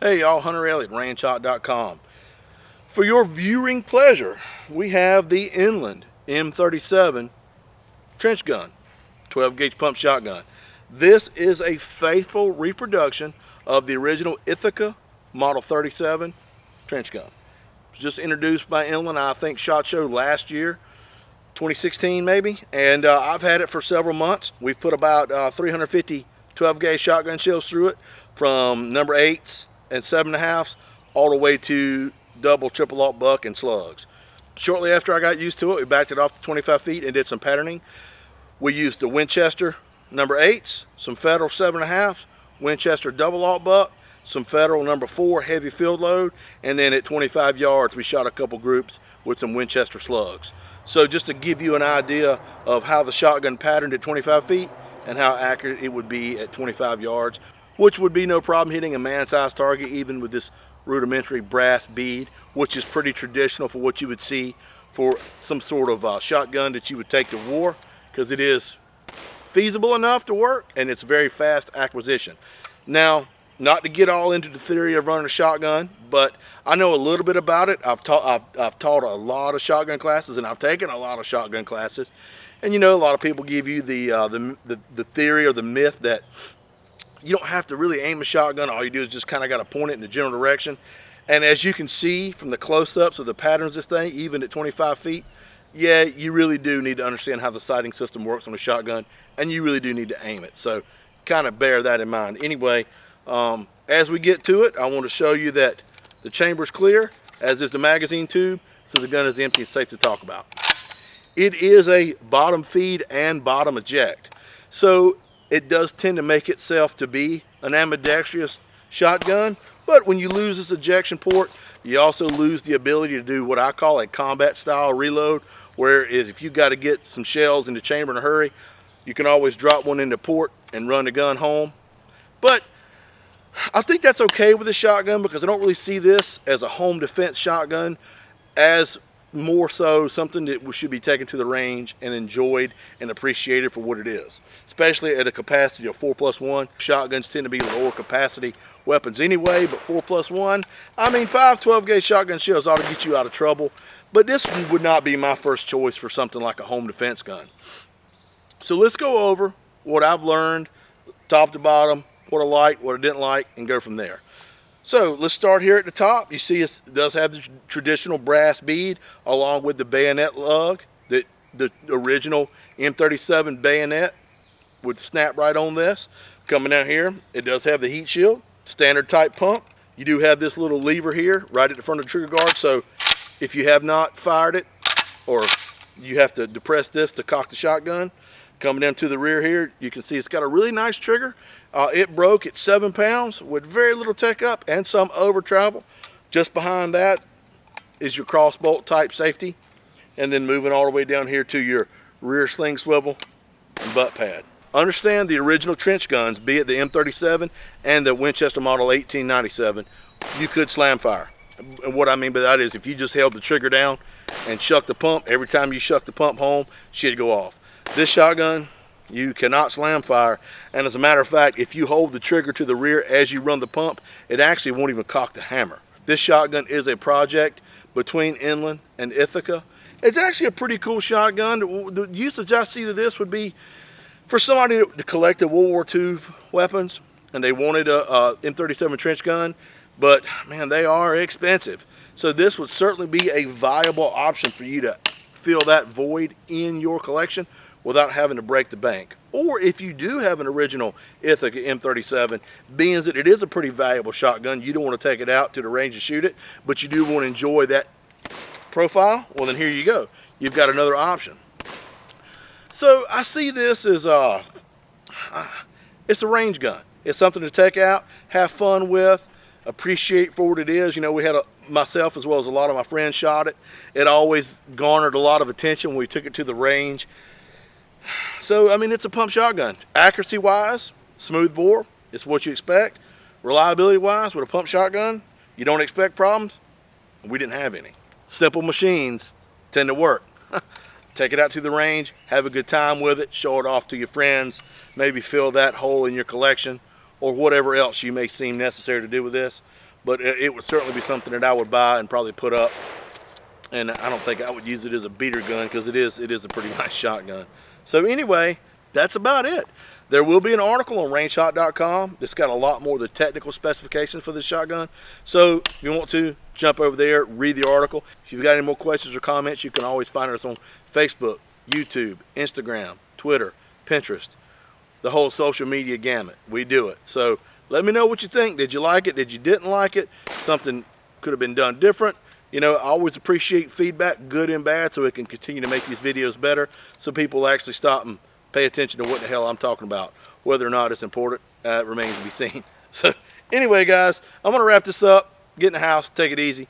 Hey y'all, Hunter Elliott, rangehot.com. For your viewing pleasure, we have the Inland M37 Trench gun, 12 gauge pump shotgun. This is a faithful reproduction of the original Ithaca Model 37 trench gun. It was just introduced by Inland, I think SHOT Show last year, 2016 maybe, and I've had it for several months. We've put about 350 12 gauge shotgun shells through it, from number 8s and 7.5s all the way to double, triple aught buck and slugs. Shortly after I got used to it, we backed it off to 25 feet and did some patterning. We used the Winchester number 8s, some Federal 7.5s, Winchester double aught buck, some Federal number 4 heavy field load, and then at 25 yards we shot a couple groups with some Winchester slugs. So just to give you an idea of how the shotgun patterned at 25 feet and how accurate it would be at 25 yards, which would be no problem hitting a man-sized target even with this rudimentary brass bead, which is pretty traditional for what you would see for some sort of shotgun that you would take to war, because it is feasible enough to work and it's very fast acquisition. Now, not to get all into the theory of running a shotgun, but I know a little bit about it. I've taught a lot of shotgun classes, and I've taken a lot of shotgun classes. And you know, a lot of people give you the theory or the myth that you don't have to really aim a shotgun. All you do is just kind of got to point it in the general direction. And as you can see from the close-ups of the patterns of this thing, even at 25 feet, yeah, you really do need to understand how the sighting system works on a shotgun, and you really do need to aim it. So kind of bear that in mind. Anyway, as we get to it, I want to show you that the chamber is clear, as is the magazine tube, so the gun is empty and safe to talk about. It is a bottom feed and bottom eject, so it does tend to make itself to be an ambidextrous shotgun, but when you lose this ejection port, you also lose the ability to do what I call a combat style reload, where if you've got to get some shells in the chamber in a hurry, you can always drop one into port and run the gun home. But I think that's okay with the shotgun, because I don't really see this as a home defense shotgun, as more so something that should be taken to the range and enjoyed and appreciated for what it is, especially at a capacity of 4+1. Shotguns tend to be lower capacity weapons anyway, but 4+1, I mean 5 12 gauge shotgun shells ought to get you out of trouble, but this would not be my first choice for something like a home defense gun. So let's go over what I've learned top to bottom, what I liked, what I didn't like, and go from there. So let's start here at the top. You see it does have the traditional brass bead along with the bayonet lug. The original M37 bayonet would snap right on this. Coming down here, it does have the heat shield, standard type pump. You do have this little lever here right at the front of the trigger guard, so if you have not fired it, or you have to depress this to cock the shotgun. Coming down to the rear here, you can see it's got a really nice trigger. It broke at 7 pounds with very little tech up and some over travel. Just behind that is your cross bolt type safety, and then moving all the way down here to your rear sling swivel and butt pad. Understand the original trench guns, be it the M37 and the Winchester Model 1897, you could slam fire. And what I mean by that is if you just held the trigger down and shuck the pump, every time you shuck the pump home, she'd go off. This shotgun, you cannot slam fire, and as a matter of fact, if you hold the trigger to the rear as you run the pump, it actually won't even cock the hammer. This shotgun is a project between Inland and Ithaca. It's actually a pretty cool shotgun. The usage I see of this would be for somebody to collect the World War II weapons, and they wanted a M37 trench gun, but man, they are expensive. So this would certainly be a viable option for you to fill that void in your collection without having to break the bank. Or if you do have an original Ithaca M37, being that it is a pretty valuable shotgun, you don't want to take it out to the range and shoot it, but you do want to enjoy that profile, well then here you go. You've got another option. So I see this as it's a range gun. It's something to take out, have fun with, appreciate for what it is. You know, we had myself as well as a lot of my friends shot it. It always garnered a lot of attention when we took it to the range. So, I mean, it's a pump shotgun. Accuracy-wise, smooth bore, it's what you expect. Reliability-wise, with a pump shotgun, you don't expect problems. We didn't have any. Simple machines tend to work. Take it out to the range, have a good time with it, show it off to your friends, maybe fill that hole in your collection, or whatever else you may seem necessary to do with this. but it would certainly be something that I would buy and probably put up. And I don't think I would use it as a beater gun, because it is a pretty nice shotgun. So anyway, that's about it. There will be an article on rangehot.com that's got a lot more of the technical specifications for this shotgun. So if you want to, jump over there, read the article. If you've got any more questions or comments, you can always find us on Facebook, YouTube, Instagram, Twitter, Pinterest, the whole social media gamut. We do it. So let me know what you think. Did you like it? Did you didn't like it? Something could have been done different. You know, I always appreciate feedback, good and bad, so we can continue to make these videos better, so people actually stop and pay attention to what the hell I'm talking about. Whether or not it's important, remains to be seen. So anyway, guys, I'm going to wrap this up, get in the house, take it easy.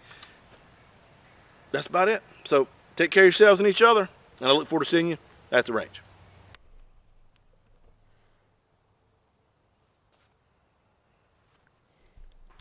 That's about it. So take care of yourselves and each other, and I look forward to seeing you at the range.